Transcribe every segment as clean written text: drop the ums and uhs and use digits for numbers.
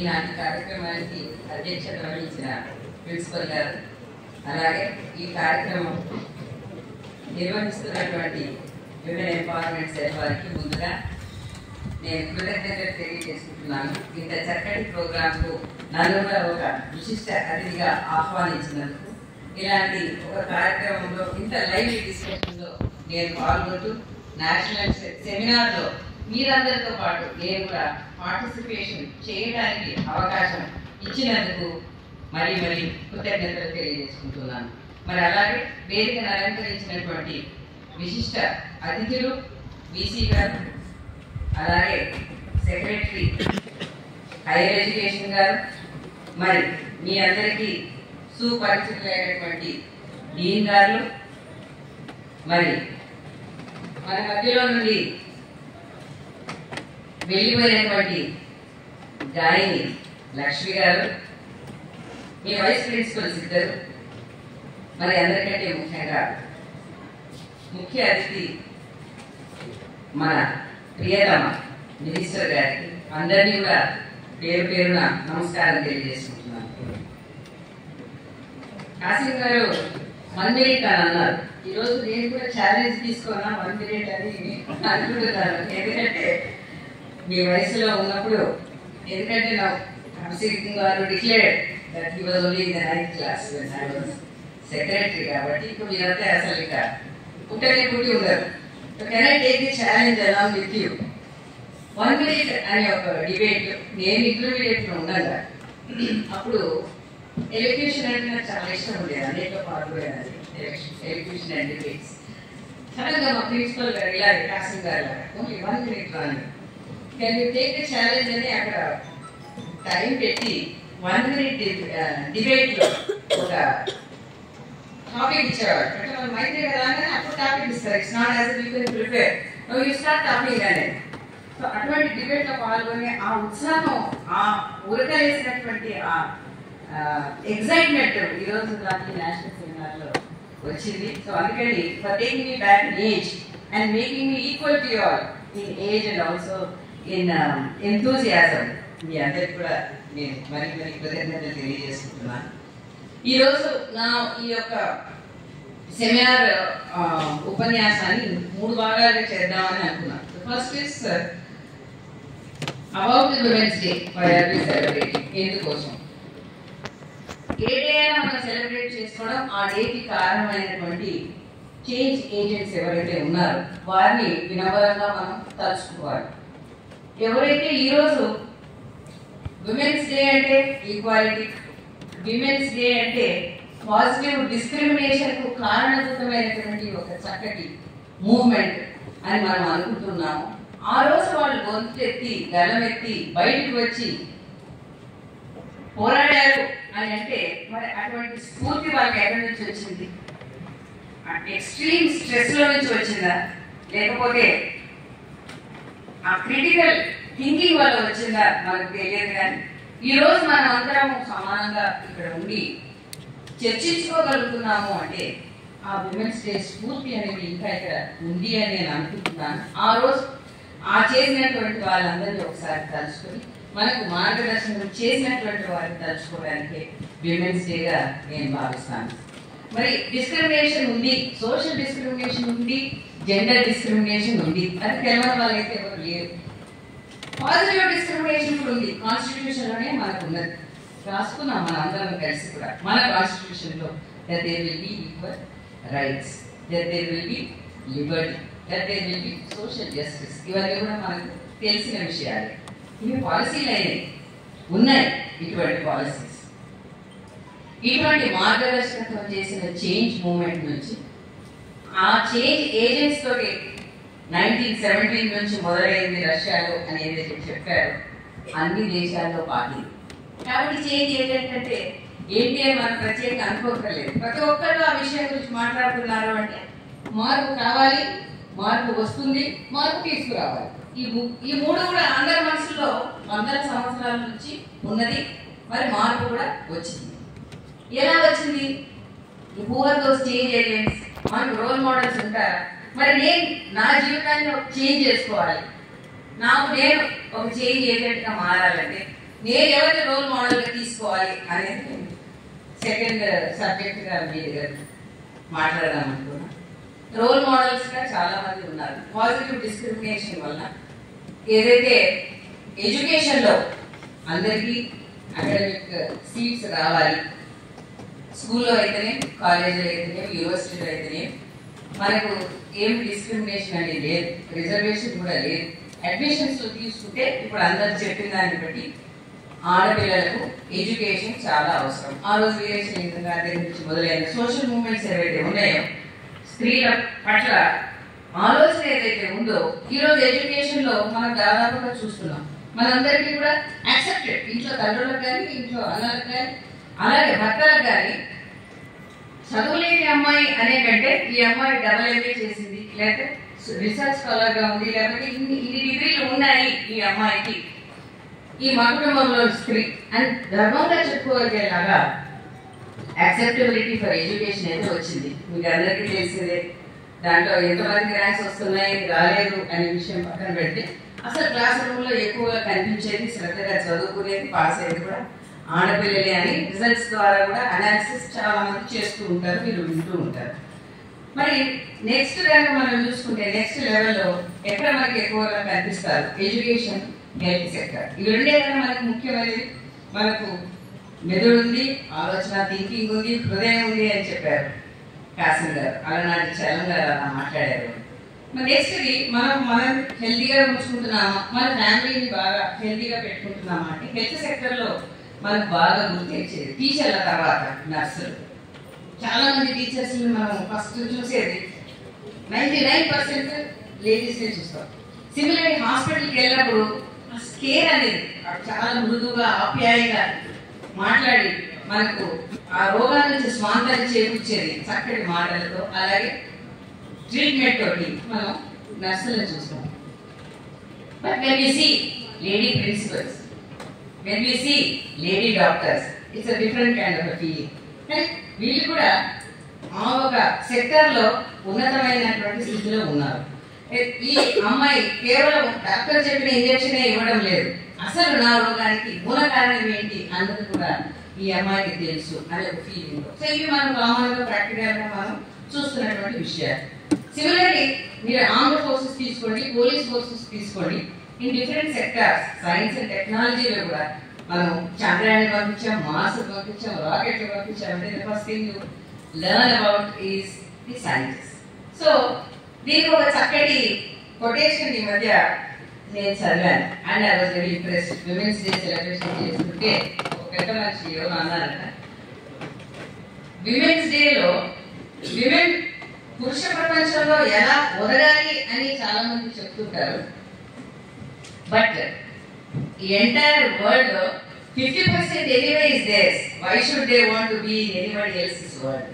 ఈనాటి కార్యక్రమానికి అధ్యక్షత వహించిన ప్రిన్సిపల్ గారు, అలాగే ఈ కార్యక్రమం నిర్వహిస్తున్నటువంటి విమెన్ ఎంపవర్మెంట్ సెల్ వారికి ముందుగా నేను కృతజ్ఞతలు తెలియజేసుకుంటున్నాను. ఇంత చక్కటి ప్రోగ్రాంకు నన్ను కూడా ఒక విశిష్ట అతిథిగా ఆహ్వానించినందుకు, ఇలాంటి ఒక కార్యక్రమంలో ఇంత లైవ్ డిస్కషన్లో నేను పాల్గొంటూ నేషనల్ సెమినార్లో మీరందరితో పాటు నేను కూడా పార్టిసిపేషన్ చేయడానికి అవకాశం ఇచ్చినందుకు మరీ కృతజ్ఞతలు తెలియజేసుకుంటున్నాను. మరి అలాగే వేదికను అలంకరించినటువంటి విశిష్ట అతిథులు వీసీ గారు, అలాగే సెక్రటరీ హైయర్ ఎడ్యుకేషన్ గారు, మరి మీ అందరికీ సుపరిచితులైనటువంటి డీన్ గారు, మరి మన మధ్యలో నుండి వెళ్ళిపోయినటువంటి గాయని లక్ష్మి గారు, మీ వైస్ ప్రిన్సిపల్స్ ఇద్దరు, మరి అందరికంటే ముఖ్యంగా ముఖ్య అతిథి మన ప్రియతమ మినిస్టర్ గారికి అందరినీ కూడా పేరు పేరున నమస్కారం తెలియజేసుకుంటున్నాను. కాసిం గారు 1 minute అని అన్నారు. ఈరోజు నేను కూడా ఛాలెంజ్ తీసుకున్నా 1 minute అని అనుకుంటున్నాను. ఎందుకంటే మీ వయసులో ఉన్నప్పుడు, ఎందుకంటే నా కాసిం గారు declared that he was only in the 9th class when I was secretary, కాబట్టి ఇప్పుడు మీరంతా అసలు ఇక పుట్టనే పుట్టి ఉండరు. So can I take the challenge along with you? 1 minute అనే ఒక డిబేట్ నేను ఇంటర్మీడియట్ లో ఉండగా, అప్పుడు ఎలక్యూషన్ అంటే నాకు చాలా ఇష్టం ఉండేది, అన్నింటిలో పాల్గొనేది ఎలక్యూషన్ అండ్ డిబేట్స్. సడన్ గా మా ప్రిన్సిపల్ గారు ఇలా కాసిం గారు ఓన్లీ 1 minute రాని can you take the challenge అని అక్కడ టైం పెట్టి 1 minute డిబేట్ లో ఒక టాపిక్ ఇచ్చేవాడు. అంటే మన మైండ్ కదా అని అప్పుడు టాపిక్ ఇస్తారు. It's not as you can prepare, no you start topic అనేది. సో అటువంటి డిబేట్ లో పాల్గొని ఆ ఉత్సాహం, ఆ ఉరకలేసినటువంటి ఆ ఎగ్జైట్మెంట్ ఈరోజు నాకు నేషనల్ సెమినార్ లో వచ్చింది. సో అందుకని for taking me back in age and making me equal to your in age and also in enthusiasm, మీ అందరికి కూడా నేను మరి కృతజ్ఞతలు తెలియజేసుకుంటున్నాను. ఈరోజు నా ఈ యొక్క సెమినార్ ఉపన్యాసాన్ని 3 భాగాలుగా చేద్దామని అనుకున్నాను. First is about the women's day for every celebrating. ఎందుకోసం ఏ డే అయినా మనం సెలబ్రేట్ చేసుకోవడం, ఆ డేకి కారణమైనటువంటి చేంజ్ ఏజెంట్స్ ఎవరైతే ఉన్నారో వారిని వినమ్రంగా మనం తలుచుకోవాలి. ఎవరైతే ఈరోజు విమెన్స్ డే అంటే ఈక్వాలిటీ, విమెన్స్ డే అంటే పాజిటివ్ డిస్క్రిమినేషన్ కు కారణభూతమైనటువంటి ఒక చక్కటి మూవ్మెంట్ అని మనం అనుకుంటున్నాము, ఆ రోజు వాళ్ళు గొంతెత్తి గలమెత్తి బయటకు వచ్చి పోరాడారు అని అంటే మరి అటువంటి స్ఫూర్తి వాళ్ళకి ఎక్కడి నుంచి వచ్చింది? ఎక్స్ట్రీమ్ స్ట్రెస్ లో నుంచి వచ్చిందా, లేకపోతే ఆ క్రిటికల్ థింకింగ్ వల్ల వచ్చిందా మనకు తెలియదు. కానీ ఈ రోజు మనం అందరం సమానంగా ఇక్కడ ఉండి చర్చించుకోగలుగుతున్నాము అంటే ఆ విమెన్స్ డే స్ఫూర్తి అనేది ఇంకా ఇక్కడ ఉంది అని నేను అనుకుంటున్నాను. ఆ రోజు ఆ చేసినటువంటి వాళ్ళందరినీ ఒకసారి తలుచుకొని మనకు మార్గదర్శనం చేసినటువంటి వారిని తలుచుకోవడానికి విమెన్స్ డేగా నేను భావిస్తాను. మరి డిస్క్రిమినేషన్ ఉంది, సోషల్ డిస్క్రిమినేషన్ ఉంది, జెండర్ డిస్క్రిమినేషన్ ఉంది, అది తెలవని వాళ్ళైతే ఎవరు లేరు. పాజిటివ్ డిస్క్రిమినేషన్ కూడా ఉంది, కాన్స్టిట్యూషన్ లోనే మనకు ఉన్నది, రాసుకున్నాం మన అందరం కలిసి కూడా మన కాన్స్టిట్యూషన్ లో that there will be equal rights, that there will be liberty, that there will be social justice. ఇవన్నీ కూడా మనకు తెలిసిన విషయాలు. ఇవి పాలసీలు అయినాయి, ఉన్నాయి ఇటువంటి పాలసీస్. ఇటువంటి మార్గదర్శకత్వం చేసిన చేంజ్ మూవ్మెంట్ నుంచి, ఆ చేంజ్ ఏజెంట్స్ తోటి 1917 నుంచి మొదలైంది రష్యాలో అని ఏదైతే చెప్పారో అన్ని దేశాల్లో పాటింది. కాబట్టి చేంజ్ ఏజెంట్ అంటే ఏంటి అని మనం ప్రత్యేకంగా అనుకోకర్లేదు. ప్రతి ఒక్కరు ఆ విషయం గురించి మాట్లాడుతున్నారు అంటే మార్పు కావాలి, మార్పు వస్తుంది, మార్పు తీసుకురావాలి. ఈ మూడు కూడా అందరి మనసులో 100 సంవత్సరాల నుంచి ఉన్నది. మరి మార్పు కూడా వచ్చింది. ఎలా వచ్చింది? Who are those change agents? మనకు రోల్ మోడల్స్ ఉంటారా? మరి నేను నా జీవితాన్ని చేంజ్ చేసుకోవాలి, నేను ఒక చేంజ్ ఏజెంట్ గా మారాలంటే నేను ఎవరిని రోల్ మోడల్గా తీసుకోవాలి అనేది సెకండ్ సబ్జెక్ట్గా మీ దగ్గర మాట్లాడదాం అనుకున్నా. రోల్ మోడల్స్గా చాలా మంది ఉన్నారు. పాజిటివ్ డిస్క్రిమినేషన్ వల్ల ఏదైతే ఎడ్యుకేషన్లో అందరికీ అకాడమిక్ సీట్స్ రావాలి, స్కూల్లో అయితేనే, కాలేజీలో అయితేనే, యూనివర్సిటీలో అయితేనే మనకు ఏం డిస్క్రిమినేషన్ అనేది లేదు, రిజర్వేషన్ కూడా లేదు. అడ్మిషన్స్ తీసుకుంటే ఇప్పుడు అందరు చెప్పిన దాన్ని బట్టి ఆడపిల్లలకు ఎడ్యుకేషన్ చాలా అవసరం. ఆ రోజు వీరేశలింగం గారి దగ్గర నుంచి మొదలైన సోషల్ మూవ్మెంట్స్ ఏవైతే ఉన్నాయో, స్త్రీల పట్ల ఆలోచన ఏదైతే ఉందో, ఈరోజు ఎడ్యుకేషన్ లో మనం దాదాపుగా చూస్తున్నాం. మనందరికీ కూడా యాక్సెప్టెడ్, ఇంట్లో తండ్రులకు కానీ, ఇంట్లో అన్నలకు కానీ, అలాగే భర్తలకు కానీ, చదువులేని అమ్మాయి అనే కంటే ఈ అమ్మాయి డబుల్ చేసింది, లేకపోతే రీసెర్చ్ స్కాలర్ గా ఉంది, లేకపోతే ఇన్ని డిగ్రీలు ఉన్నాయి ఈ అమ్మాయికి, ఈ మా కుటుంబంలో స్త్రీ అని గర్వంగా చెప్పుకోగలిగేలాగా యాక్సెప్టబిలిటీ ఫర్ ఎడ్యుకేషన్ అయితే వచ్చింది. మీకు అందరికీ తెలిసిందే. దాంట్లో ఎంతమంది ర్యాంక్స్ వస్తున్నాయి, రాలేదు అనే విషయం పక్కన పెడితే అసలు క్లాస్ రూమ్ లో ఎక్కువగా కనిపించేది, శ్రద్ధగా చదువుకునేది, పాస్ అయ్యేది కూడా ఆడపిల్లలే అని రిజల్ట్స్ ద్వారా కూడా అనాలిసిస్ చాలా మంది చేస్తూ ఉంటారు, మీరు వింటూ ఉంటారు. మరి నెక్స్ట్ కనుక మనం చూసుకుంటే నెక్స్ట్ లెవెల్లో ఎక్కడ మనకి ఎక్కువగా కనిపిస్తారు, ఎడ్యుకేషన్, హెల్త్ సెక్టర్. ఇవి రెండే కదా మనకు ముఖ్యమైనది. మనకు మెదడు ఉంది, ఆలోచన థింకింగ్ ఉంది, హృదయం ఉంది అని చెప్పారు కాసిం గారు. అలనాటి చలం గారు అలా మాట్లాడారు. మరి నెక్స్ట్ది మనం హెల్తీగా ఉంచుకుంటున్నామా, మన ఫ్యామిలీని బాగా హెల్తీగా పెట్టుకుంటున్నామా అంటే హెల్త్ సెక్టర్లో మనకు బాగా గుర్తించేది టీచర్ల తర్వాత నర్సులు. చాలా మంది టీచర్స్ మనం ఫస్ట్ చూసేది 99% లేడీస్ నే చూస్తాం. సిమిలర్లీ హాస్పిటల్కి వెళ్ళినప్పుడు కేర్ అనేది చాలా మృదువుగా, ఆప్యాయంగా మాట్లాడి మనకు ఆ రోగాల నుంచి స్వాంతాన్ని చేకూర్చేది చక్కటి మాటలతో, అలాగే ట్రీట్మెంట్ తోటి మనం నర్సులను చూస్తాం. But when you see lady principals, when we see lady doctors, it's a different kind of a feeling. వీళ్ళు కూడా ఆ ఒక సెక్టర్ లో ఉన్నతమైనటువంటి స్థితిలో ఉన్నారు. ఈ అమ్మాయి కేవలం డాక్టర్ చెప్పిన ఇంజెక్షన్ ఇవ్వడం లేదు, అసలు నా రోగానికి మూల కారణం ఏంటి అన్నది కూడా ఈ అమ్మాయికి తెలుసు అనే ఒక ఫీలింగ్. సో ఇవి మనం కామన్ గా ప్రాక్టికల్ గా మనం చూస్తున్నటువంటి విషయాలు. సిమిలర్లీ మీరు ఆర్మ్డ్ ఫోర్సెస్ తీసుకోండి, పోలీస్ ఫోర్సెస్ తీసుకోండి, in different sectors, science and టెక్నాలజీలో కూడా మనం చంద్రయాన్ని పంపించాం, మార్స్ పంపించాం, రాకెట్లు పంపించాం. అంటే the first thing you learn about is the sciences. So దీనికి ఒక చక్కటి కొటేషన్ ఈ మధ్య నేను చదివాను and I was very impressed. Women's day celebration చేసుకుంటే ఒక పెద్ద మనిషి ఎవరు అన్నారట, విమెన్స్ డేలో విమెన్ పురుష ప్రపంచంలో ఎలా ఒదగాలి అని చాలా మంది చెప్తుంటారు. బట్ ఈ ఎంటైర్ వరల్డ్ లో 50% anyway is there's. Why should they want to be in anybody else's world?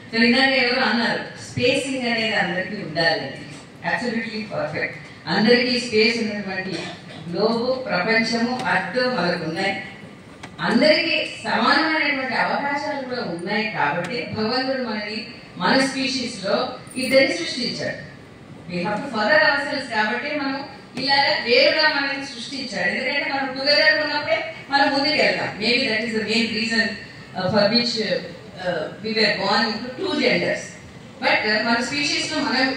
So ఇందాక ఎవరు అన్నారు, స్పేసింగ్ అనేది అందరికీ ఉండాలి. Absolutely perfect. అందరికీ స్పేస్ ఉన్నటువంటి గ్లోబు, ప్రపంచము, అర్థం మనకు ఉన్నాయి. అందరికీ సమానమైనటువంటి అవకాశాలు కూడా ఉన్నాయి. కాబట్టి భగవంతుడు మనని మన స్పీషీస్ లో ఇద్దరిని సృష్టించాడు. We have to further our కాబట్టి మనం ఇలాగా వేరుగా మనల్ని సృష్టించాడు. ఎందుకంటే మనం టుగెదర్ ఉన్నప్పుడే మనం ముందుకు వెళ్తాం. Maybe that is the main reason for which we were born into 2 genders. But మన స్పీషీస్ లో మనం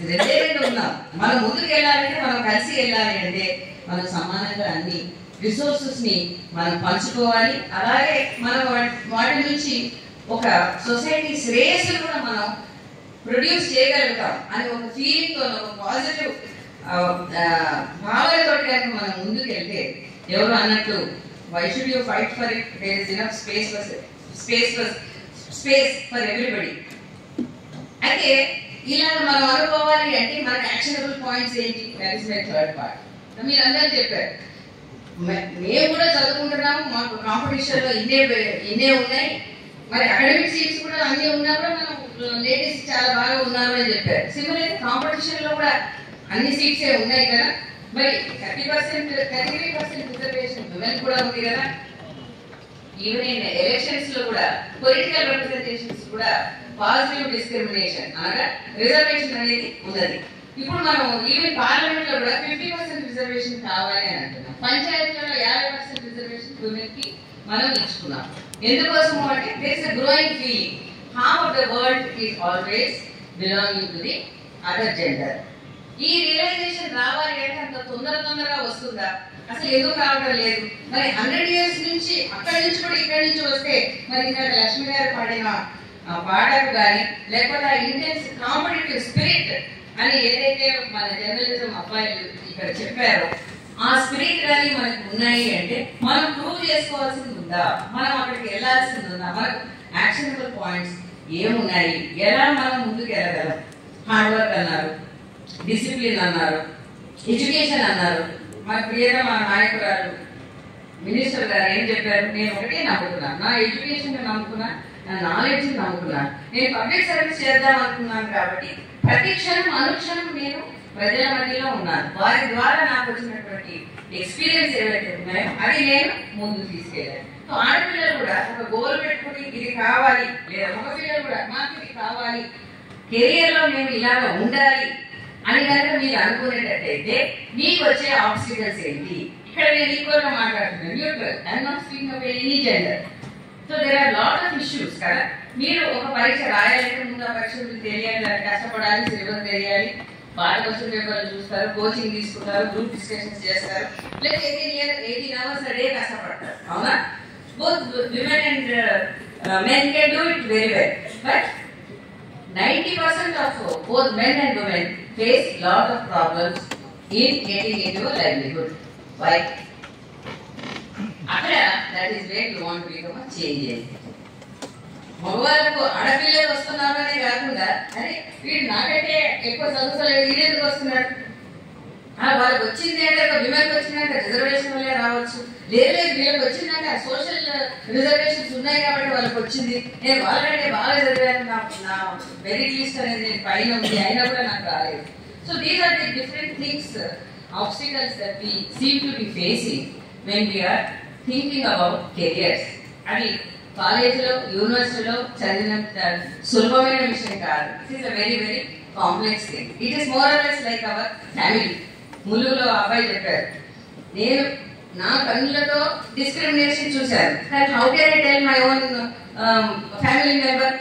రెండే ఉన్నాం. మనం ముందుకు వెళ్ళాలంటే, మనం కలిసి వెళ్ళాలి అంటే మనం సమానంగా అన్ని రిసోర్సెస్ ని మనం పంచుకోవాలి. అలాగే మనం వాటి నుంచి ఒక సొసైటీ శ్రేయస్సును కూడా మనం ప్రొడ్యూస్ చేయగలుగుతాం అని ఒక ఫీలింగ్ తో, ఒక పాజిటివ్ భావనతో కనుక మనం ముందుకు వెళ్తే, ఎవరు అన్నట్టు why should you fight for it, there is enough space for everybody. అయితే ఇలా మనం అనుకోవాలి అంటే మనకు యాక్షనబుల్ పాయింట్స్ ఏంటి? That is my third part. మీరు అందరూ చెప్పారు, మేము కూడా చదువుకుంటున్నాము, మాకు కాంపిటీషన్ లో ఇన్నే ఉన్నాయి, మరి అకాడమిక్ సీట్స్ కూడా అన్ని ఉన్నా కూడా మనం లేడీస్ చాలా బాగా ఉన్నారు అని చెప్పారు. సిమిలర్లీ కాంపిటీషన్ లో కూడా అన్ని సీట్సే ఉన్నాయి కదా. మరి 33% రిజర్వేషన్ విమెన్ కూడా ఉంది కదా. ఈవెన్ ఇన్ ఎలక్షన్స్ లో కూడా పొలిటికల్ రిప్రజెంటేషన్స్ కూడా పాజిటివ్ డిస్క్రిమినేషన్ అనగా రిజర్వేషన్ అనేది ఉన్నది. ఇప్పుడు మనం ఈవెన్ పార్లమెంట్ లో కూడా 50% రిజర్వేషన్ కావాలి అని అంటున్నాం. పంచాయతీలలో 50% women కి మనం ఇచ్చుకున్నాం. ఎందుకోసము అంటే there is a growing feeling half of the world is always belonging to the other gender. ఈ రియలైజేషన్ రావాలి అంటే అంత తొందరగా వస్తుందా? అసలు ఎందుకు రావడం లేదు? మరి 100 years నుంచి అక్కడి నుంచి కూడా ఇక్కడి నుంచి వస్తే మరి ఇంకా లక్ష్మి గారు పాడిన పాటకు కానీ లేకపోతే ఆ ఇంటెన్స్ కాంపిటేటివ్ స్పిరిట్ అని ఏదైతే మన జర్నలిజం అబ్బాయిలు ఇక్కడ చెప్పారో ఆ స్పిరిట్ కానీ మనకు ఉన్నాయి అంటే మనం ప్రూవ్ చేసుకోవాల్సింది ఉందా? మనం అక్కడికి వెళ్ళాల్సింది ఉందా? మనకు యాక్షనబుల్ పాయింట్స్ ఏమున్నాయి? ఎలా మనం ముందుకు వెళ్ళగలం? హార్డ్ వర్క్ అన్నారు, డిసిప్లిన్ అన్నారు, ఎడ్యుకేషన్ అన్నారు. మన ప్రియగా మా నాయకురాలు మినిస్టర్ గారు ఏం చెప్పారు? నేను ఒకటే నమ్ముకున్నాను, నా ఎడ్యుకేషన్ నమ్ముకున్నా, నా నాలెడ్జ్ నమ్ముకున్నా, నేను పబ్లిక్ సర్వీస్ చేద్దాం అనుకున్నాను. కాబట్టి ప్రతి క్షణం అనుక్షణం నేను ప్రజల మధ్యలో ఉన్నాను. వారి ద్వారా నాకు వచ్చినటువంటి ఎక్స్పీరియన్స్ ఏవైతే ఉన్నాయో అది నేను ముందుకు తీసుకెళ్ళాను. సో ఆడపిల్లలు కూడా ఒక గోల్ పెట్టుకుని ఇది కావాలి, లేదా మగ పిల్లలు కూడా మాకు ఇది కావాలి, కెరియర్ లో మేము ఇలాగ ఉండాలి అని కనుక మీరు అనుకునేటట్టయితే మీకు వచ్చే ఆబ్స్టికల్స్ ఏంటి? ఇక్కడ నేను ఈక్వల్ గా మాట్లాడుతున్నాను, neutral, I'm not speaking of any gender. So there are lot of issues కదా. మీరు ఒక పరీక్ష రాయాలంటే ముందు ఆ పరీక్ష గురించి తెలియాలి, కష్టపడాలి, సిలబస్ తెలియాలి, పాట క్వశ్చన్ పేపర్లు చూస్తారు, కోచింగ్ తీసుకుంటారు, గ్రూప్ డిస్కషన్స్ చేస్తారు, లేదా 18 hours a day కష్టపడతారు. అవునా? Both women and men can do it very well. But 90% of both men and women face lot of problems in getting into a livelihood. Why? అక్కడ that is where you want to become a change. మగవాళ్ళకు ఆడపిల్లలు వస్తున్నారు అనే కాకుండా అరే వీడు నాకంటే ఎక్కువ చదువుకోలేదు, వీడెందుకు వస్తున్నాడు, వాళ్ళకి వచ్చింది అంటే విమెన్కి వచ్చినాక రిజర్వేషన్ వల్లే రావచ్చు, లేదు వీళ్ళకి వచ్చిందంటే సోషల్ రిజర్వేషన్స్ ఉన్నాయి కాబట్టి వాళ్ళకి వచ్చింది, నేను వాళ్ళకంటే బాగా చదివాను, నా మెరిట్ లిస్ట్ అనేది నేను పైన ఉంది, అయినా కూడా నాకు రాలేదు. So these are the different things, obstacles that we seem to be facing when we're thinking about careers. అది కాలేజీలో యూనివర్సిటీలో చదివినంత సులభమైన విషయం కాదు. It is a very very complex thing. It is more or less like our family. ములుగులో అబ్బాయి చెప్పారు, నేను నా కన్నులతో డిస్క్రిమినేషన్ చూశాను, కానీ how can I tell my own family member,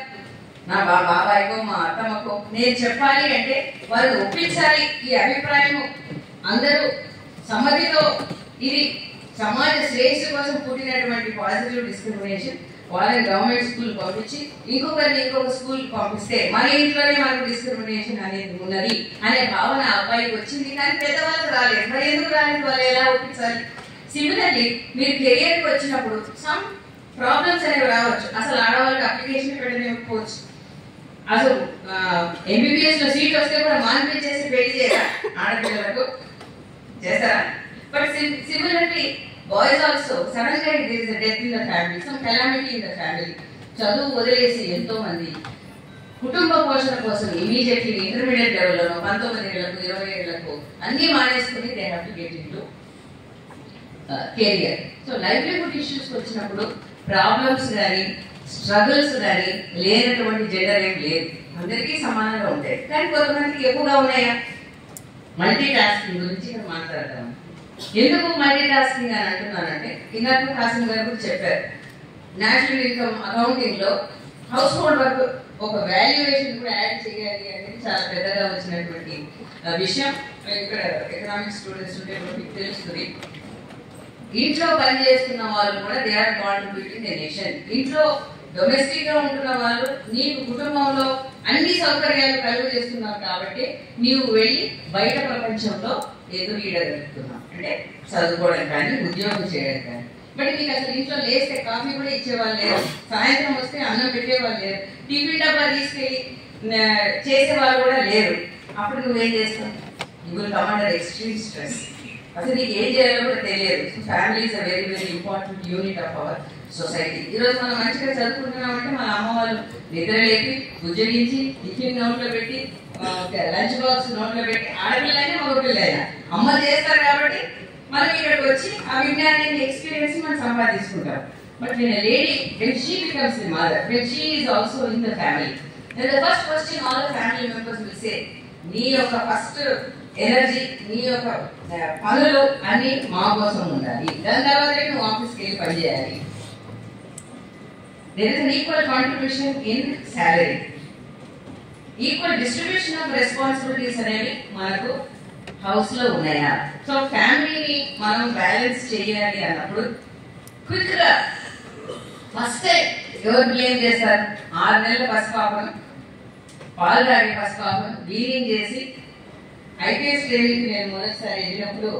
నా బాబాయ్కో మా అత్తమ్మకో నేను చెప్పాలి అంటే వారు ఒప్పించాలి. ఈ అభిప్రాయం అందరూ సమ్మతితో, ఇది సమాజ శ్రేయస్సు కోసం పుట్టినటువంటి పాజిటివ్ డిస్క్రిమినేషన్. వాళ్ళని గవర్నమెంట్ స్కూల్ పంపించి ఇంకొకరిని ఇంకొక స్కూల్ పంపిస్తే మన ఇంట్లోనే మనకు డిస్క్రిమినేషన్ అనేది ఉన్నది అనే భావన అబ్బాయికి వచ్చింది, కానీ పెద్దవాళ్ళకి రాలేదు. మరి ఎందుకు రాలేదు? వాళ్ళు ఎలా ఒప్పించాలి? సిమిలర్లీ మీరు కెరియర్ కి వచ్చినప్పుడు సమ్ ప్రాబ్లమ్స్ అనేవి రావచ్చు. అసలు ఆడవాళ్ళకి అప్లికేషన్ పెట్టలేకపోవచ్చు, అసలు ఎంబీబీఎస్ లో సీట్ వస్తే కూడా మానిపించేసి పెళ్లి చేయాలి ఆడపిల్లలకు, చేస్తారా? But similarly boys also sudden గా there is a death in the family, some calamity in the family, చదువు వదిలేసి ఎంతో మంది కుటుంబ పోషణ కోసం ఇమీడియట్లీ ఇంటర్మీడియట్ లెవెల్లో 19 ఏళ్లకు 20 ఏళ్లకు అన్ని మానేసుకుని they have to get into career. So livelihood issues వచ్చినప్పుడు ప్రాబ్లమ్స్ కానీ స్ట్రగుల్స్ కానీ లేనటువంటి జెండర్ ఏం లేదు, అందరికీ సమానంగా ఉంటాయి. కానీ కొంతమందికి ఎక్కువగా ఉన్నాయా? మల్టీ టాస్కింగ్ గురించి ఇక్కడ మాట్లాడతాము. ఎందుకు మల్టీ టాస్కింగ్ అని అంటున్నానంటే, ఇందాక కాసిం గారు కూడా చెప్పారు, నేషనల్ ఇన్కమ్ అకౌంటింగ్ లో హౌస్ హోల్డ్ వర్క్ ఒక వాల్యుయేషన్ కూడా యాడ్ చేయాలి అనేది చాలా పెద్దగా వచ్చినటువంటి విషయం. ఇక్కడ ఎకనామిక్స్ స్టూడెంట్స్ ఉంటే మీకు తెలుస్తుంది. ఇంట్లో పని చేస్తున్న వాళ్ళు కూడా they are contributing the nation. ఇంట్లో డొమెస్టిక్ గా ఉంటున్న వాళ్ళు నీకు కుటుంబంలో అన్ని సౌకర్యాలు కలుగు చేస్తున్నారు కాబట్టి నీవు వెళ్ళి బయట ప్రపంచంలో ఎదురీయగలుగుతున్నావు, అంటే చదువుకోవడం కానీ ఉద్యోగం చేయడం కానీ. బట్ నీకు అసలు ఇంట్లో లేస్తే కాఫీ కూడా ఇచ్చేవాళ్ళు లేరు, సాయంత్రం వస్తే అన్నం పెట్టేవాళ్ళు లేరు, టిఫిన్ డబ్బా తీసుకెళ్ళి చేసేవాళ్ళు కూడా లేరు. అప్పుడు నువ్వేం చేస్తావు? You will come under extreme stress. అసలు నీకు ఏం చేయాలో కూడా తెలియదు. Family is a very very important unit of our society. ఈరోజు మనం మంచిగా చదువుకుంటున్నామంటే మన అమ్మ వాళ్ళు నిద్ర లేపి ఉద్యోగించి టిఫిన్ నోట్లో పెట్టి లంచ్ బాక్స్ నోట్లో పెట్టి ఆడపిల్లైనా మగపిల్లైనా అమ్మ చేస్తారు కాబట్టి మనం ఇక్కడికి వచ్చి ఆ విజ్ఞానాన్ని ఎక్స్పీరియన్స్ మనం సంపాదించుకుంటాం. But when a lady, when she becomes the mother, when she is also in the family, then the first question all the family members will say, నీ యొక్క ఫస్ట్ ఎనర్జీ, నీ యొక్క పనులు అన్ని మా కోసం ఉండాలి. దాని తర్వాత నువ్వు ఆఫీస్కి వెళ్ళి పని చేయాలి. There is unequal contribution in salary, equal distribution of responsibilities అనేవి మనకు హౌస్ లో ఉన్నాయా? సో ఫ్యామిలీని మనం బ్యాలెన్స్ చేయాలి అన్నప్పుడు క్విక్ గా ఫస్ట్ ఎవరు బ్లేమ్ చేస్తారు? 6 నెలల పసిపాపను, పాలు తాగే పసిపాపను వీలింగ్ చేసి ఐపీఎస్ ట్రైనింగ్ నేను మొదటిసారి వెళ్ళినప్పుడు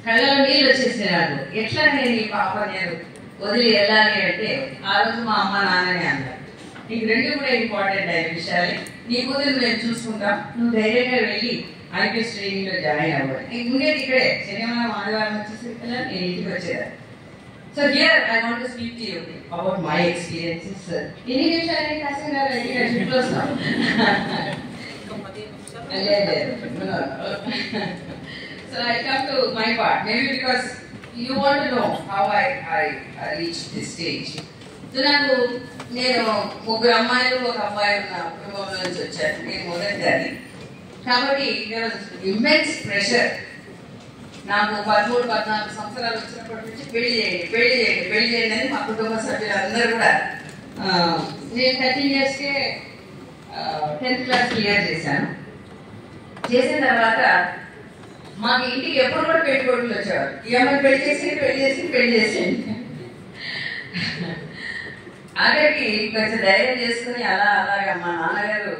కళ్ళలో నీళ్ళు వచ్చేసాయి నాకు. ఎట్లా నేను ఈ పాప నేను వదిలి వెళ్ళాలి అంటే ఆ రోజు మా అమ్మ నాన్ననే అన్నారు, నీకు 2 కూడా ఇంపార్టెంట్ అయిన విషయాలు, నీ కూతురు మేము చూసుకుంటాం, నువ్వు ధైర్యంగా వెళ్ళి ఐపీఎస్ ట్రైనింగ్ లో జాయిన్ అవ్వాలి. నీకు ఉండేది ఇక్కడే, శనివారం ఆదివారం వచ్చేసి నేను ఇంటికి వచ్చేదాన్ని. So here I want to speak to you about my experiences. ఎన్ని నిమిషాలు కాసిన వస్తాం. So I come to my part, maybe because you want to know how I reached this stage. So నేను 3 అమ్మాయిలు 1 అబ్బాయి ఉన్న కుటుంబంలో నుంచి వచ్చాను. నేను మొదటిదాన్ని కాబట్టి ఇమ్మెన్స్ ప్రెషర్. నాకు 13-14 సంవత్సరాలు వచ్చినప్పటి నుంచి పెళ్లి చేయండి అని మా కుటుంబ సభ్యులందరూ కూడా. నేను 13 yearsకే 10th class క్లియర్ చేశాను. చేసిన తర్వాత మాకు ఇంటికి ఎప్పుడు కూడా పెట్టుకోవట్లు వచ్చేవారు. ఈ అమ్మాయి పెళ్లి చేసేయండి. ఆఖరికి కొంచెం ధైర్యం చేసుకుని అలాగా మా నాన్నగారు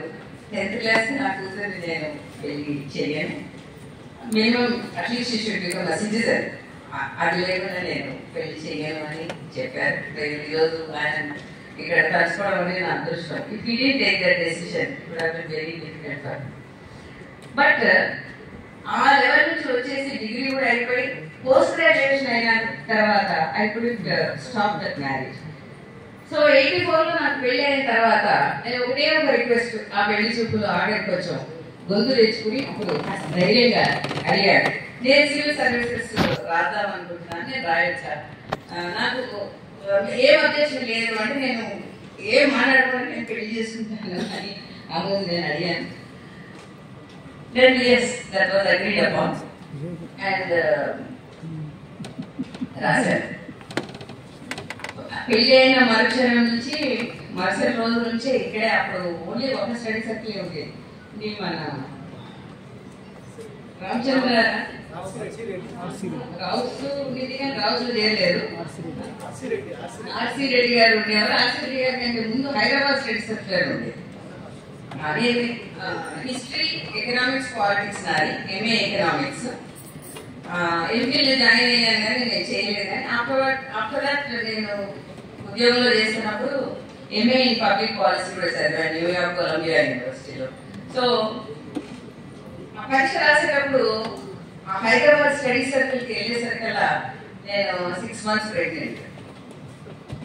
10th class నా కూతుర్ని నేను పెళ్లి చేయను, minimum at least she should become a citizen, అది లేకుండా నేను పెళ్లి చేయను అని చెప్పారు. ఈరోజు ఆయన ఇక్కడ కలుసుకోవడం అనేది నా అదృష్టం. If you didn't take that decision it would have been very difficult for me. But ఆ లెవెల్ నుంచి వచ్చేసి డిగ్రీ కూడా అయిపోయి పోస్ట్ గ్రాడ్యుయేషన్ అయిన తర్వాత I could stop that marriage. So 84లో నాకు పెళ్లి అయిన తర్వాత నేను ఒకటే ఒక రిక్వెస్ట్, ఆ పెళ్లి చూపులు ఆడకి కొంచెం గొంతు తెచ్చుకుని అప్పుడు ధైర్యంగా అడిగాడు, నేను సివిల్ సర్వీసెస్ రాద్దాం అనుకుంటున్నాను, నేను రాయొచ్చా, నాకు ఏం అబ్జెక్షన్ లేదు అంటే నేను ఏం మాట్లాడకుండా నేను పెళ్లి చేసుకుంటాను అని ఆ రోజు నేను అడిగాను. Then yes, that was agreed upon and రాశారు. పెళ్లి అయిన మరుక్షణం నుంచి మరుసటి రోజు నుంచి ఇక్కడే, అప్పుడు ఓన్లీ ఒక స్టడీ సర్కిల్ ఉండేది. ఇది మన రామచంద్ర రౌస్ ఉండేది కానీ రౌస్ చేయలేదు, ఆర్సీ రెడ్డి గారు ఉండేవారు. ఆర్సీ రెడ్డి గారి కంటే ముందు హైదరాబాద్ స్టడీ సర్కిల్ ఉండేది. అదే హిస్టరీ, ఎకనామిక్స్, పాలిటిక్స్ నాది, ఎంఏ ఎకనామిక్స్. ఎంపీలో జాయిన్ అయ్యాను కానీ నేను చేయలేదు. కానీ ఆఫ్టర్ దట్ నేను ఉద్యోగంలో చేస్తున్నప్పుడు ఎంఏ ఇన్ పబ్లిక్ పాలసీ కూడా చదివాను న్యూయార్క్ కొలంబియా యూనివర్సిటీలో. సో ఆ పరీక్ష రాసేటప్పుడు ఆ హైదరాబాద్ స్టడీ సర్కిల్కి వెళ్ళేసరికల్లా నేను 6 months ప్రెగ్నెంట్.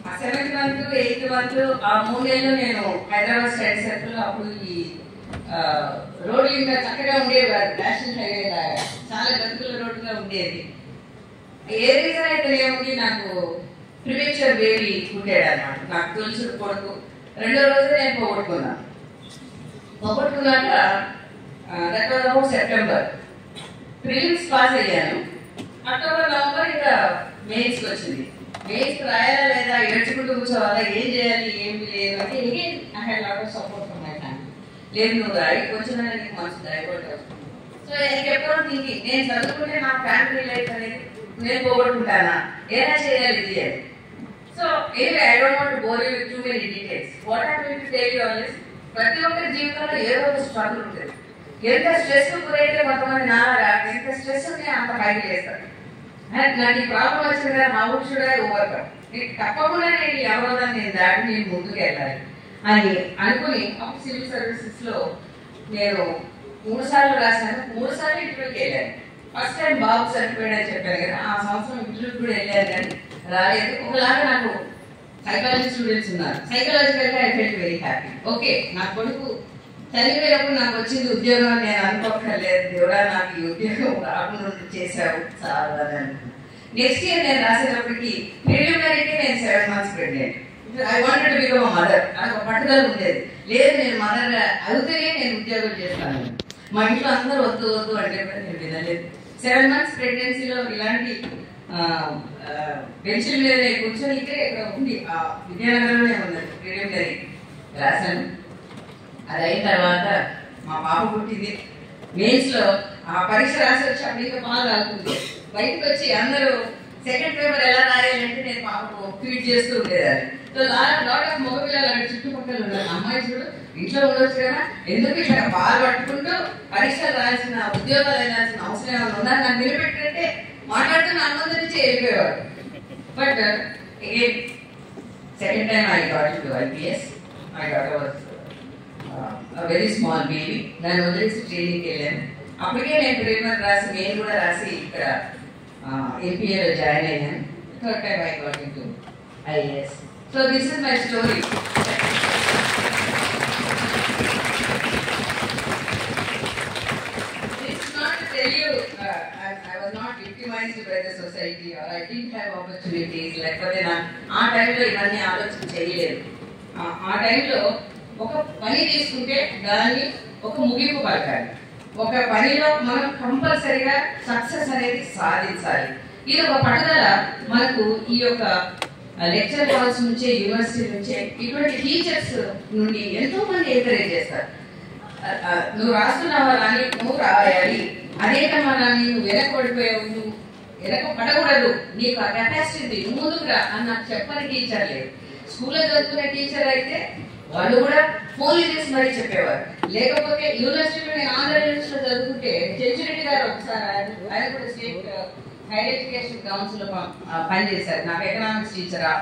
ఆ 7th month 8th month ఆ 3 నెలలు నేను హైదరాబాద్ స్టడీ సర్కిల్. అప్పుడు ఈ రోడ్లు ఇంకా చక్కగా ఉండేవి, నేషనల్ హైవే లాగా చాలా గతుకుల రోడ్డుగా ఉండేది. ఏ రీజన్ అయితే ఏముంది, నాకు ప్రిమేచర్ బేబీ పుట్టాడు అన్నమాట. నాకు తులసుడు కొడుకు. 2వ రోజు నేను పోగొట్టుకున్నాక that was about September. Prelims pass అయ్యాను. అక్టోబర్ నవంబర్ ఇంకా మెయిన్స్కి వచ్చింది. మెయిన్స్ రాయాలా లేదా, ఏడ్చుకుంటూ కూర్చోవాలా, ఏం చేయాలి, ఏమి లేదు అంటే again I had lot of support from my family. లేదు నువ్వు రాయి, కొంచెం నీకు మనసు డైవర్ట్ అవుతుంది. సో ఎప్పుడో థింకింగ్, నేను చదువుకుంటే నా ఫ్యామిలీ లైఫ్ అనేది నేను పోగొట్టుకుంటానా, ఏదైనా చేయాలి ఇది అని. So anyway I don't want to bore you with too many details. What I going to tell you all is, ప్రతి ఒక్కరి జీవితంలో ఏదో ఒక స్ట్రగుల్ ఉంటుంది. ఎంత స్ట్రెస్ గురైతే కొంతమంది నాలాగా ఎంత స్ట్రెస్ ఉంటే అంత పైకి చేస్తారు. నాకు ఈ ప్రాబ్లం వచ్చింది కదా, హౌ షుడ్ ఐ ఓవర్కమ్, నీకు తప్పకుండా నేను ఈ అవరోధాన్ని నేను దాటి నేను ముందుకు వెళ్ళాలి అని అనుకుని అప్పుడు సివిల్ సర్వీసెస్ లో నేను 3 సార్లు రాశాను. 3 సార్లు ఇంటర్వ్యూకి వెళ్ళాను. ఫస్ట్ టైం బాబు సర్టిఫైడ్ అని చెప్పాను కదా, ఆ సంవత్సరం ఇంటర్వ్యూకి కూడా వెళ్ళాను కానీ రాలేదు. ఒకలాగా నాకు సైకాలజీ స్టూడెంట్స్ ఉన్నారు. సైకలాజికల్ గా I felt very happy. Okay, నా కొడుకు చదివేటప్పుడు నాకు వచ్చింది ఉద్యోగం, నేను అనుకోకర్లేదు, దేవుడా నాకు ఈ ఉద్యోగం రాకుండా చేశావు చాలా అని అనుకున్నాను. నెక్స్ట్ ఇయర్ నేను రాసేటప్పటికి ప్రిలిమినరీకి నేను 7 months pregnant. I wanted to become mother. నాకు పట్టుదల ఉండేది. లేదు నేను మదర్ అవుతేనే నేను ఉద్యోగం చేస్తాను. మా ఇంట్లో అందరూ వద్దు వద్దు అంటే కూడా నేను వినలేదు. 7 months ప్రెగ్నెన్సీలో ఇలాంటి బెంచ్ల మీద కూర్చొని ఇక్కడ ఉంది, విద్యానగరంలోనే ఉన్నది ప్రిలిమినరీ రాశాను. అది అయిన తర్వాత మా పాప పుట్టింది. మెయిన్స్ లో ఆ పరీక్ష రాసి వచ్చి అప్పుడు ఇంకా బాగా రాస్తుంది. బయటకు వచ్చి అందరూ సెకండ్ పేపర్ ఎలా రాయాలంటే నేను పాపకు ఫీడ్ చేస్తూ ఉండేదాన్ని. సో లాట్ ఆఫ్ మగపిల్లలు అక్కడ చుట్టుపక్కల ఉన్నారు. అమ్మాయి చూడు ఇంట్లో ఉండొచ్చు కదా, ఎందుకు ఇక్కడ బాగా పట్టుకుంటూ పరీక్షలు రాయాల్సిన ఉద్యోగాలు వెళ్ళాల్సిన అవసరం ఏమైనా ఉన్నా నాకు నిలబెట్టంటే మాట్లాడుతున్న అన్నందరి నుంచి వెళ్ళిపోయేవారు. But again second time I got to IPS. My daughter was very small baby. దాన్ని వదిలేసి ట్రైనింగ్కి వెళ్ళాను. అప్పటికే నేను ప్రిలిమినరీ రాసి మెయిన్ కూడా రాసి ఇక్కడ APAలో జాయిన్ అయ్యాను. Third time I got into IAS. So this is my story. I was not victimized by the society or I didn't have opportunities. లేకపోతే ఆ టైంలో ఇవన్నీ ఆలోచన చేయలేదు. ఆ టైంలో ఒక పని తీసుకుంటే దాన్ని ఒక ముగింపు పలకాలి. ఒక పనిలో మనం కంపల్సరిగా సక్సెస్ అనేది సాధించాలి. ఇది ఒక పట్టుదల మనకు ఈ యొక్క లెక్చర్ హాల్స్ నుంచే, యూనివర్సిటీ నుంచే, ఇటువంటి టీచర్స్ నుండి ఎంతో మంది ఎంకరేజ్ చేస్తారు. నువ్వు రాస్తున్నావా అని నువ్వు రాయాలి, అనేకమా అని నువ్వు వెనకబడిపోయావు, నువ్వు వెనక పడకూడదు, నీకు ఆ కెపాసిటీ ఉంది, నువ్వు ముందుకు రా అని నాకు చెప్పని టీచర్ లేదు. స్కూల్లో చదువుకునే టీచర్ అయితే వాళ్ళు కూడా ఫోన్లు చేసి మరీ చెప్పేవారు. లేకపోతే యూనివర్సిటీలో నేను ఆంధ్ర యూనివర్సిటీలో చదువుకుంటే చెంచురెడ్డి గారు ఒకసారి ఆయన కూడా స్టేట్ హైయర్ ఎడ్యుకేషన్ కౌన్సిల్ పనిచేశారు. నాకు ఎకనామిక్స్ టీచరా.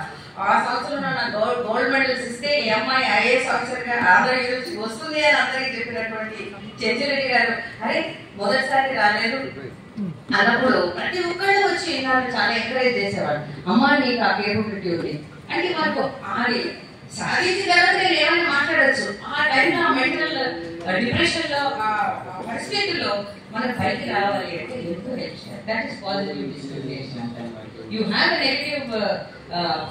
ఆ సంవత్సరంలో నాకు గోల్డ్ మెడల్స్ ఇస్తే ఈ అమ్మాయి IAS ఆఫీసర్ గా ఆంధ్ర యూనివర్సిటీ వస్తుంది అని అందరికీ చెప్పినటువంటి చెంచురెడ్డి గారు అరే మొదటిసారి రాలేదు అన్నప్పుడు ప్రతి ఒక్కళ్ళు వచ్చి నన్ను చాలా ఎంకరేజ్ చేసేవాడు. అమ్మా నీకు ఆ కేపబిలిటీ ఉంది అంటే మనకు అది సాధించిన తర్వాత నేను ఏమైనా మాట్లాడచ్చు. ఆ టైంలో ఆ మెంటల్ డిప్రెషన్ లో ఆ పరిస్థితుల్లో మనం బయటికి రావాలి అంటే ఎంతో హెల్ప్ చేయాలి. దట్ ఈస్ పాజిటివ్ డిస్క్రిమినేషన్ అంటారు. You have a negative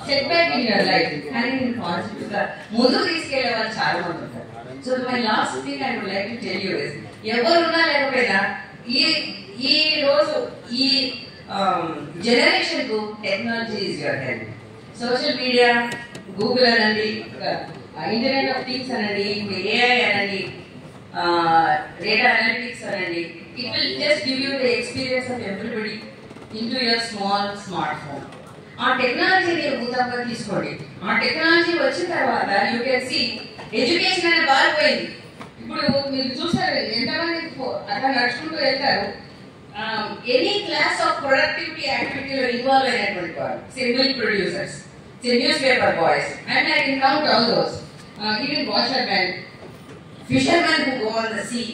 set back in your life కానీ నేను పాజిటివ్ గా ముందుకు తీసుకెళ్లే వాళ్ళు చాలా మంది ఉంటారు. So my last thing I would like to tell you is ఎవరున్నా లేకపోయినా ఈ రోజు ఈ జనరేషన్ కు technology is your help. Social media, Google అనండి, ఇంటర్నెట్ ఆఫ్ థింగ్స్ అనండి, AI అనండి, డేటా అనలిటిక్స్ అనండి, it will just give you the experience of everybody into your smartphone. ఆ టెక్నాలజీని ఉదాహరణగా తీసుకోండి. ఆ టెక్నాలజీ వచ్చిన తర్వాత యూ కెన్ సీ ఎడ్యుకేషన్ అనేది మారిపోయింది. ఇప్పుడు మీరు చూసారు ఎంతమంది అట్లా నడుచుకుంటూ వెళ్తారు. ఎనీ క్లాస్ ఆఫ్ ప్రొడక్టివిటీ యాక్టివిటీలో ఇన్వాల్వ్ అయినటువంటి వారు, milk producers, newspaper boys, and I can count all those. Even washermen, fishermen who go on the sea.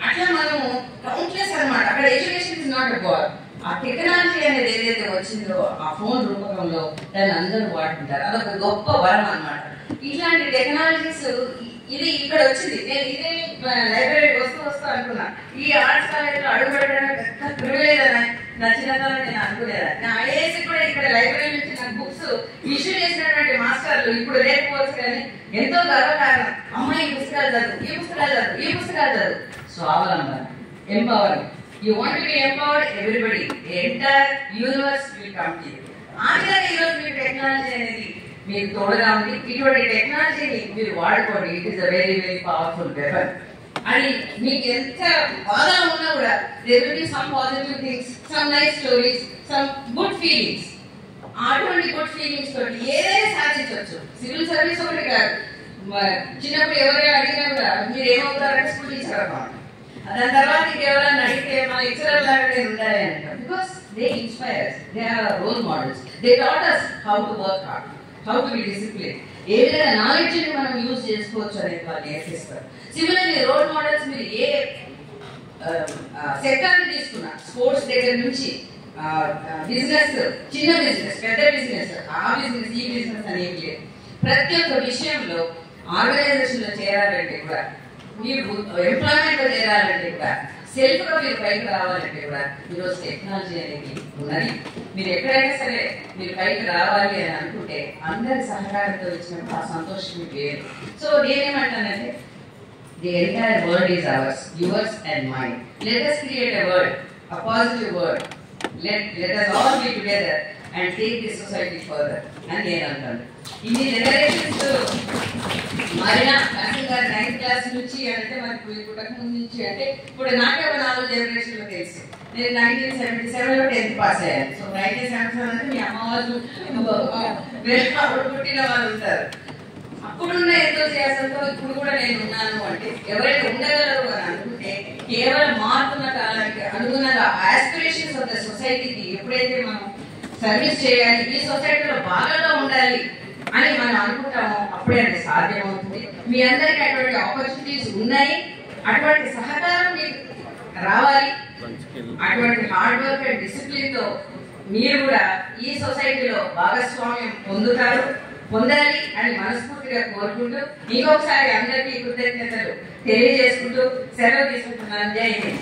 అట్లా మనము కౌంట్లెస్ అన్నమాట. అక్కడ education is not a goal. ఆ టెక్నాలజీ అనేది ఏదైతే వచ్చిందో ఆ ఫోన్ రూపకంలో దాన్ని అందరూ వాడుకుంటారు. అదొక గొప్ప వరం అన్నమాట. ఇట్లాంటి టెక్నాలజీస్ ఇది ఇక్కడ వచ్చింది. నేను ఇదే లైబ్రరీకి వస్తూ అనుకున్నా ఈ ఆర్ట్స్ కాలేజ్ లో అడుగు పెట్టడం పెద్ద ప్రివిలేజ్ అని నా చిన్నతనంలో నేను అనుకునేదాన్ని. నా IAS కూడా ఇక్కడ లైబ్రరీ నుంచి నాకు బుక్స్ ఇష్యూ చేసినటువంటి మాస్టర్లు ఇప్పుడు లేకపోవచ్చు కానీ ఎంతో గర్వకారణం. అమ్మాయి ఈ పుస్తకాలు చదువు, ఈ పుస్తకాలు చదువు, ఈ పుస్తకాలు చదువు. స్వావలంబన, empowering. You want to B empowered, everybody, the entire universe will come to you. ఆ విధంగా ఈరోజు మీ టెక్నాలజీ అనేది మీకు తోడుగా ఉంది. ఇటువంటి టెక్నాలజీని మీరు వాడుకోండి. It is a very very powerful weapon. అని మీకు ఎంత బాధ ఉన్నా కూడా there will be some positive things, some nice stories, some good feelings. అటువంటి గుడ్ ఫీలింగ్స్ తోటి ఏదైనా సాధించవచ్చు. సివిల్ సర్వీస్ ఒకటి కాదు. చిన్నప్పుడు ఎవరైనా అడిగినా కూడా మీరు ఏమవుతారంటే స్కూల్ టీచర్ అన్నమాట. దాని తర్వాత ఇంకెవరైనా అడిగితే మా లెక్చరర్ లాగా నేను ఉండాలి అంటారు. Because they inspire, they are role models. They taught us how to work hard, how to be disciplined. ఏ విధంగా నాలెడ్జ్ ని మనం యూజ్ చేసుకోవచ్చు అనేది వాళ్ళు నేర్పిస్తారు. సిమిలర్లీ రోల్ మోడల్స్ మీరు ఏ సెక్టర్ ని తీసుకున్నా, స్పోర్ట్స్ దగ్గర నుంచి బిజినెస్, చిన్న బిజినెస్, పెద్ద బిజినెస్, ఆ బిజినెస్ ఈ బిజినెస్ అనేది లేదు. ప్రతి ఒక్క విషయంలో ఆర్గనైజేషన్ లో చేరాలంటే కూడా, మీరు ఎంప్లాయ్మెంట్ లో చేరాలంటే కూడా, సెల్ఫ్ గా మీరు పైకి రావాలంటే కూడా ఈరోజు టెక్నాలజీ అనేది ఉన్నది. మీరు ఎక్కడైనా సరే మీరు పైకి రావాలి అని అనుకుంటే అందరి సహకారంతో ఇచ్చినప్పుడు ఆ సంతోషం వేరు. సో నేనేమంటానంటే The entire world is ours, yours and mine. Let us create a world, a positive world. Let us all be together and take this society further. And నేను అంటాను ఇన్ని జనరేషన్స్ మారిన కాసిం గారు 9th క్లాస్ నుంచి అంటే మనకు పుట్టక ముందు నుంచి అంటే ఇప్పుడు నాకే 4 జనరేషన్లో తెలుసు. నేను 1977లో 10th పాస్ అయ్యాను. సో 1977 అంటే మీ అమ్మ వాళ్ళు వేరే పుట్టిన వాళ్ళు ఉంటారు. అప్పుడున్న ఎంతోసియాసంతో ఇప్పుడు కూడా నేను ఉన్నాను అంటే ఎవరైతే ఉండగలరు అని అనుకుంటే కేవలం మారుతున్న కాలానికి అనుగుణంగా ఆస్పిరేషన్స్ ఆఫ్ ద సొసైటీకి ఎప్పుడైతే మనం సర్వీస్ చేయాలి, ఈ సొసైటీలో బాగా ఉండాలి అని మనం అనుకుంటామో అప్పుడే అది సాధ్యమవుతుంది. మీ అందరికీ అటువంటి ఆపర్చునిటీస్ ఉన్నాయి, అటువంటి సహకారం మీకు రావాలి. అటువంటి హార్డ్ వర్క్ అండ్ డిసిప్లిన్ తో మీరు కూడా ఈ సొసైటీలో భాగస్వామ్యం పొందాలి అని మనస్ఫూర్తిగా కోరుకుంటూ ఇంకొకసారి అందరికీ కృతజ్ఞతలు తెలియజేసుకుంటూ సెలవు తీసుకుంటున్నాను. జై హింద్.